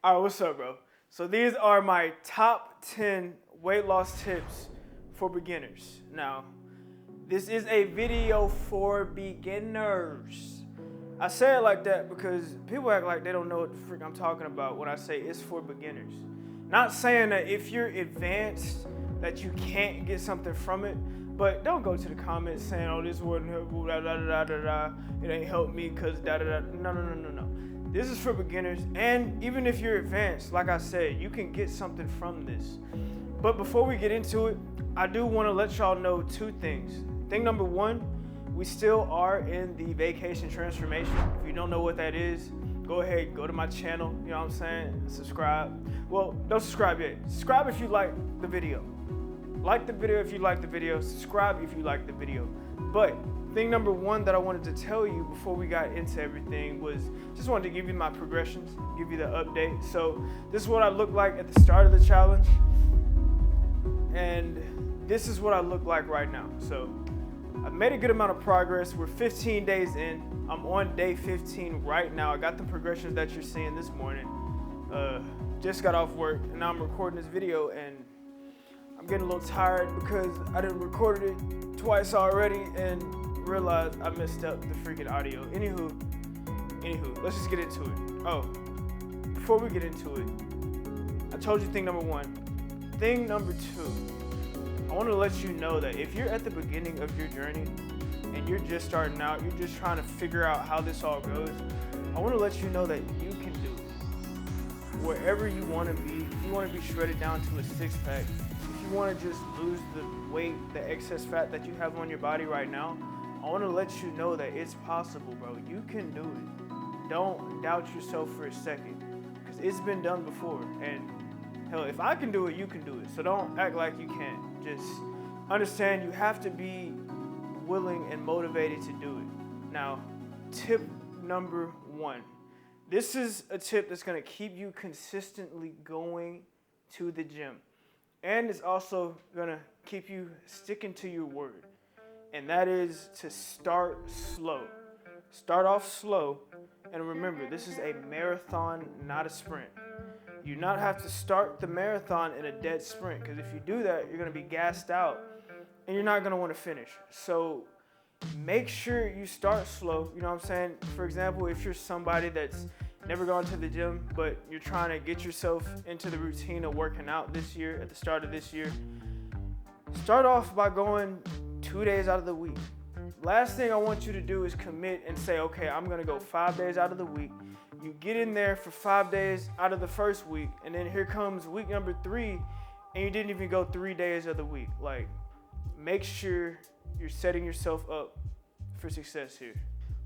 All right, what's up, bro? So these are my top 10 weight loss tips for beginners. Now, this is a video for beginners. I say it like that because people act like they don't know what the freak I'm talking about when I say it's for beginners. Not saying that if you're advanced that you can't get something from it, but don't go to the comments saying, oh, this wouldn't help, da da da da da, it ain't helped me because da da da. No. This is for beginners, and even if you're advanced, like I said, you can get something from this. But before we get into it, I do want to let y'all know two things. Thing number one, we still are in the vacation transformation. If you don't know what that is, go ahead, go to my channel, you know what I'm saying, subscribe. Well, don't subscribe yet. Subscribe if you like the video. Like the video if you like the video, subscribe if you like the video. But thing number one that I wanted to tell you before we got into everything was just wanted to give you my progressions, give you the update. So this is what I look like at the start of the challenge, and this is what I look like right now. So I've made a good amount of progress. We're 15 days in. I'm on day 15 right now. I got the progressions that you're seeing this morning. Just got off work and now I'm recording this video, and I'm getting a little tired because I done recorded it twice already and realized I messed up the freaking audio. Anywho, let's just get into it. Oh, before we get into it, I told you thing number one. Thing number two, I want to let you know that if you're at the beginning of your journey and you're just starting out, you're just trying to figure out how this all goes, I want to let you know that you can do it. Wherever you want to be, if you want to be shredded down to a six-pack, if you want to just lose the weight, the excess fat that you have on your body right now, I want to let you know that it's possible, bro. You can do it. Don't doubt yourself for a second, because it's been done before. And hell, if I can do it, you can do it. So don't act like you can't. Just understand you have to be willing and motivated to do it. Now, tip number one. This is a tip that's going to keep you consistently going to the gym. And it's also going to keep you sticking to your word. And that is to start slow. Start off slow. And remember, this is a marathon, not a sprint. You do not have to start the marathon in a dead sprint, because if you do that, you're going to be gassed out and you're not going to want to finish. So make sure you start slow. You know what I'm saying? For example, if you're somebody that's never gone to the gym, but you're trying to get yourself into the routine of working out this year, at the start of this year, start off by going 2 days out of the week. Last thing I want you to do is commit and say, okay, I'm going to go 5 days out of the week. You get in there for 5 days out of the first week, and then here comes week number 3, and you didn't even go 3 days of the week. Like, make sure you're setting yourself up for success here.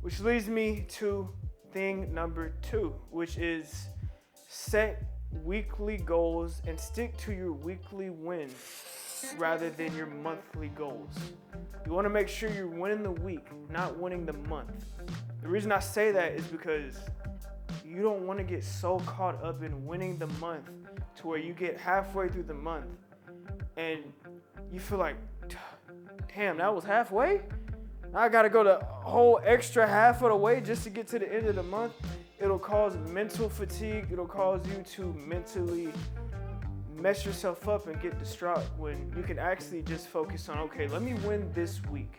Which leads me to thing number 2, which is set weekly goals and stick to your weekly wins rather than your monthly goals. You want to make sure you're winning the week, not winning the month. The reason I say that is because you don't want to get so caught up in winning the month to where you get halfway through the month and you feel like, damn, that was halfway? Now I got to go the whole extra half of the way just to get to the end of the month. It'll cause mental fatigue. It'll cause you to mentally mess yourself up and get distraught when you can actually just focus on, okay, let me win this week.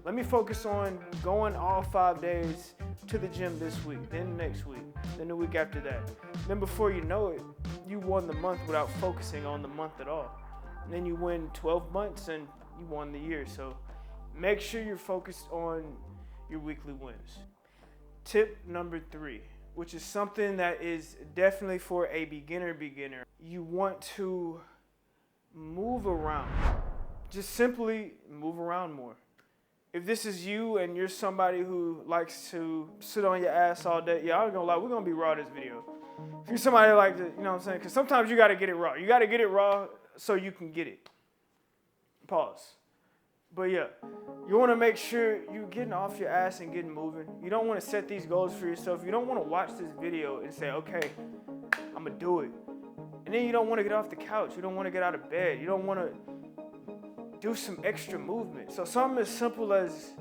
Let me focus on going all 5 days to the gym this week, then next week, then the week after that. Then before you know it, you won the month without focusing on the month at all. And then you win 12 months and you won the year. So make sure you're focused on your weekly wins. Tip number 3, which is something that is definitely for a beginner. You want to move around. Just simply move around more. If this is you and you're somebody who likes to sit on your ass all day, yeah, I'm gonna lie, we're gonna be raw this video. If you're somebody like to, you know what I'm saying? Because sometimes you gotta get it raw. You gotta get it raw so you can get it. Pause. But yeah, you want to make sure you're getting off your ass and getting moving. You don't want to set these goals for yourself. You don't want to watch this video and say, okay, I'm going to do it. And then you don't want to get off the couch. You don't want to get out of bed. You don't want to do some extra movement. So something as simple as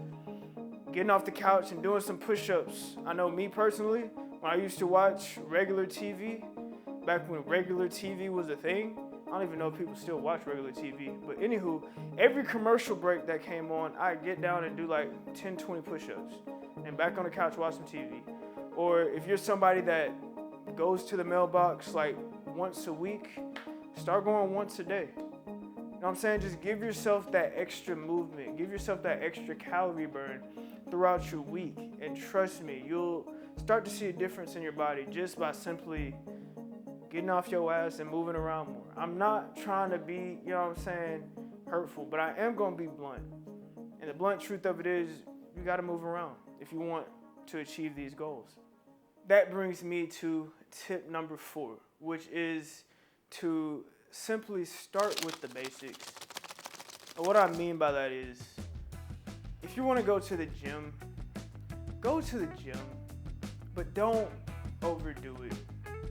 getting off the couch and doing some push-ups. I know me personally, when I used to watch regular TV, back when regular TV was a thing. I don't even know if people still watch regular TV. But anywho, every commercial break that came on, I'd get down and do like 10, 20 push-ups. And back on the couch, watch some TV. Or if you're somebody that goes to the mailbox like once a week, start going once a day. You know what I'm saying? Just give yourself that extra movement. Give yourself that extra calorie burn throughout your week. And trust me, you'll start to see a difference in your body just by simply getting off your ass and moving around more. I'm not trying to be, you know what I'm saying, hurtful, but I am going to be blunt. And the blunt truth of it is you got to move around if you want to achieve these goals. That brings me to tip number 4, which is to simply start with the basics. And what I mean by that is, if you want to go to the gym, go to the gym, but don't overdo it.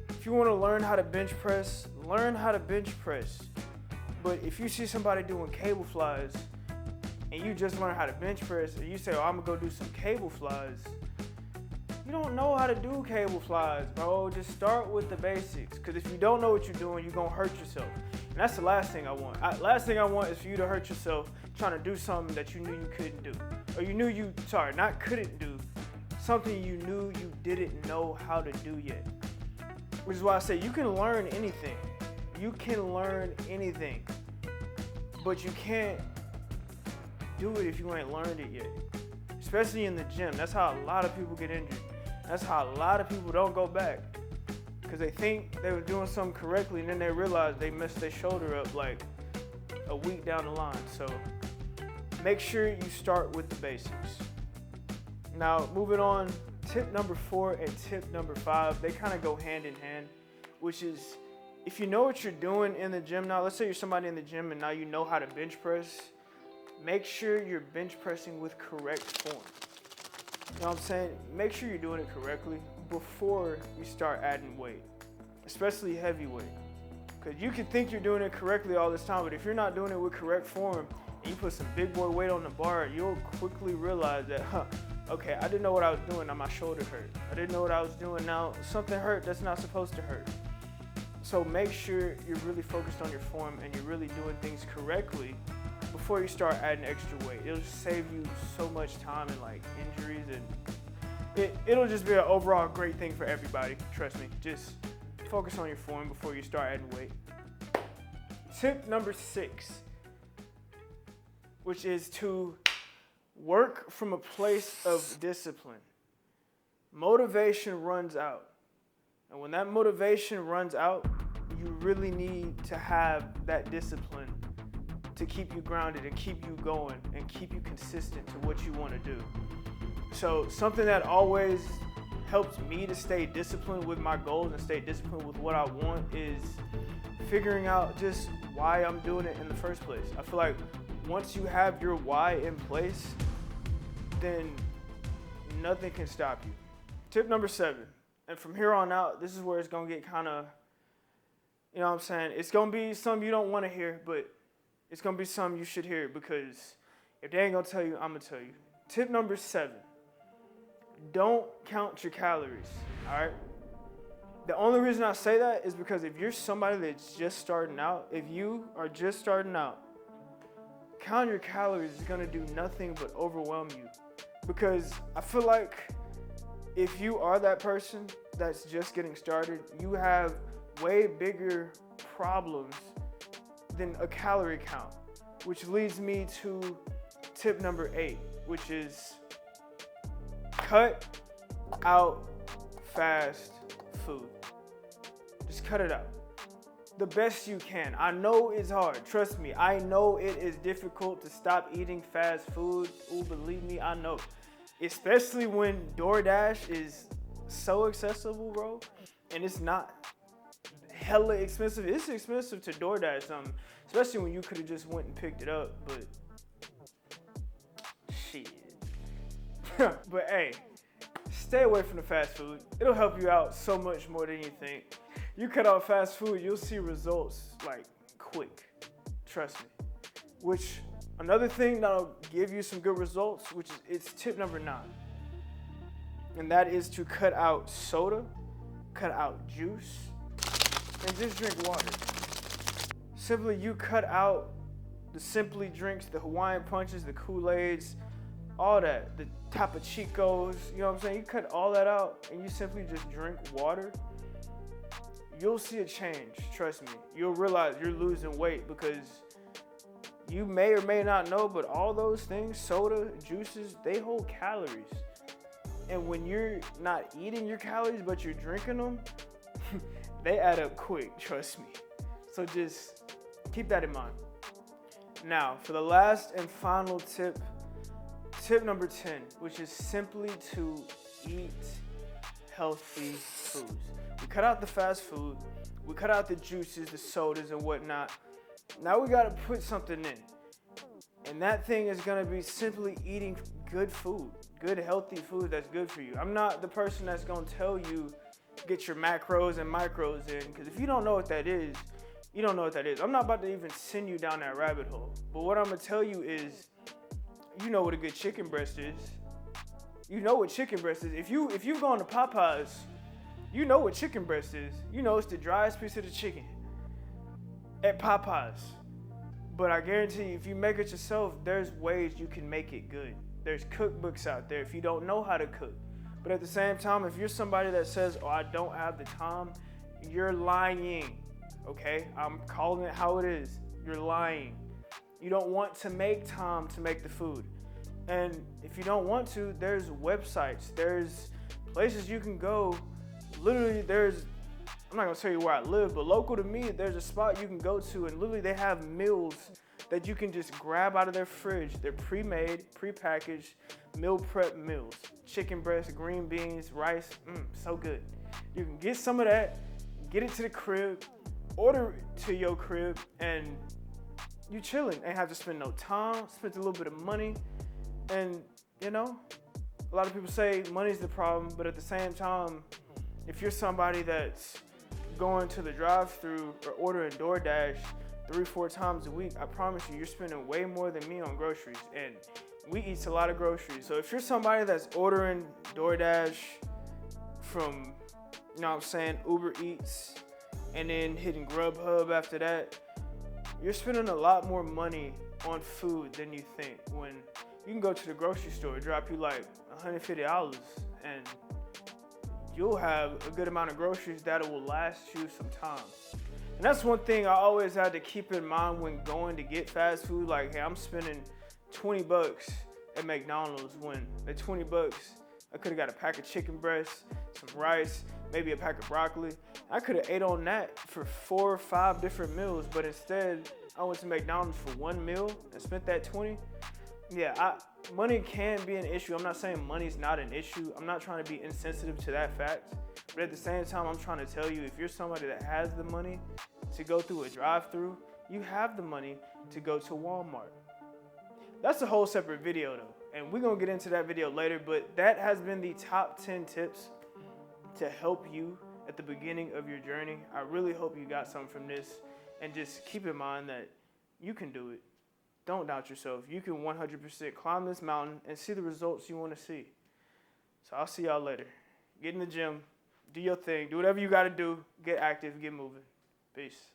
If you want to learn how to bench press, learn how to bench press. But if you see somebody doing cable flies and you just learn how to bench press and you say, oh, I'm going to go do some cable flies, you don't know how to do cable flies, bro. Just start with the basics. Because if you don't know what you're doing, you're going to hurt yourself. And that's the last thing I want. Last thing I want is for you to hurt yourself trying to do something that you knew you couldn't do. Or not couldn't do, something you knew you didn't know how to do yet. Which is why I say you can learn anything. You can learn anything. But you can't do it if you ain't learned it yet. Especially in the gym. That's how a lot of people get injured. That's how a lot of people don't go back. Because they think they were doing something correctly and then they realize they messed their shoulder up like a week down the line. So make sure you start with the basics. Now, moving on, tip number 4 and tip number 5, they kind of go hand in hand, which is if you know what you're doing in the gym now, let's say you're somebody in the gym and now you know how to bench press, make sure you're bench pressing with correct form. You know what I'm saying? Make sure you're doing it correctly before you start adding weight, especially heavy weight. Because you can think you're doing it correctly all this time, but if you're not doing it with correct form and you put some big boy weight on the bar, you'll quickly realize that, okay, I didn't know what I was doing, now my shoulder hurt. I didn't know what I was doing, now something hurt that's not supposed to hurt. So make sure you're really focused on your form and you're really doing things correctly before you start adding extra weight. It'll just save you so much time and like injuries, and it'll just be an overall great thing for everybody. Trust me, just focus on your form before you start adding weight. Tip number 6, which is to work from a place of discipline. Motivation runs out. And when that motivation runs out, you really need to have that discipline to keep you grounded and keep you going and keep you consistent to what you want to do. So something that always helps me to stay disciplined with my goals and stay disciplined with what I want is figuring out just why I'm doing it in the first place. I feel like once you have your why in place, then nothing can stop you. Tip number 7, and from here on out, this is where it's going to get kind of, you know what I'm saying? It's going to be something you don't want to hear, but it's going to be something you should hear, because if they ain't going to tell you, I'm going to tell you. Tip number 7, don't count your calories, all right? The only reason I say that is because if you're somebody that's just starting out, if you are just starting out, counting your calories is going to do nothing but overwhelm you. Because I feel like if you are that person that's just getting started, you have way bigger problems than a calorie count, which leads me to tip number 8, which is cut out fast food. Just cut it out the best you can. I know it's hard. Trust me, I know it is difficult to stop eating fast food. Ooh, believe me, I know. Especially when DoorDash is so accessible, bro, and it's not hella expensive. It's expensive to DoorDash something, especially when you could have just went and picked it up, but shit. But hey, stay away from the fast food. It'll help you out so much more than you think. You cut out fast food, you'll see results like quick. Trust me. Which, another thing that'll give you some good results, which is it's tip number 9. And that is to cut out soda, cut out juice, and just drink water. Simply, you cut out the Simply drinks, the Hawaiian Punches, the Kool-Aids, all that, the Topo Chicos, you know what I'm saying? You cut all that out and you simply just drink water. You'll see a change, trust me. You'll realize you're losing weight because you may or may not know, but all those things, soda, juices, they hold calories. And when you're not eating your calories, but you're drinking them, they add up quick, trust me. So just keep that in mind. Now, for the last and final tip, tip number 10, which is simply to eat healthy foods. We cut out the fast food, we cut out the juices, the sodas and whatnot. Now we gotta put something in. And that thing is gonna be simply eating good food, good healthy food that's good for you. I'm not the person that's gonna tell you get your macros and micros in, because if you don't know what that is, you don't know what that is. I'm not about to even send you down that rabbit hole. But what I'm gonna tell you is, you know what a good chicken breast is. You know what chicken breast is. If you've gone to Popeyes, you know what chicken breast is. You know it's the driest piece of the chicken at Popeyes. But I guarantee you, if you make it yourself, there's ways you can make it good. There's cookbooks out there if you don't know how to cook. But at the same time, if you're somebody that says, oh, I don't have the time, you're lying, okay? I'm calling it how it is. You're lying. You don't want to make time to make the food. And if you don't want to, there's websites, there's places you can go. Literally, I'm not gonna tell you where I live, but local to me, there's a spot you can go to, and literally they have meals that you can just grab out of their fridge. They're pre-made, pre-packaged, meal prep meals. Chicken breast, green beans, rice, so good. You can get some of that, get it to the crib, order it to your crib, and you chilling. Ain't have to spend no time, spend a little bit of money, and you know, a lot of people say money's the problem, but at the same time, if you're somebody that's going to the drive-thru or ordering DoorDash 3-4 times a week, I promise you're spending way more than me on groceries, and we eat a lot of groceries. So if you're somebody that's ordering DoorDash from, you know what I'm saying, Uber Eats, and then hitting Grubhub after that, you're spending a lot more money on food than you think. When you can go to the grocery store, drop you like $150, and you'll have a good amount of groceries that will last you some time. And that's one thing I always had to keep in mind when going to get fast food. Like, hey, I'm spending $20 at McDonald's, when at $20, I could have got a pack of chicken breasts, some rice, maybe a pack of broccoli. I could have ate on that for 4 or 5 different meals, but instead I went to McDonald's for one meal and spent that $20. Yeah, money can be an issue. I'm not saying money's not an issue. I'm not trying to be insensitive to that fact. But at the same time, I'm trying to tell you, if you're somebody that has the money to go through a drive-thru, you have the money to go to Walmart. That's a whole separate video though, and we're gonna get into that video later, but that has been the top 10 tips to help you at the beginning of your journey. I really hope you got something from this, and just keep in mind that you can do it. Don't doubt yourself. You can 100% climb this mountain and see the results you want to see. So I'll see y'all later. Get in the gym, do your thing, do whatever you got to do, get active, get moving. Peace.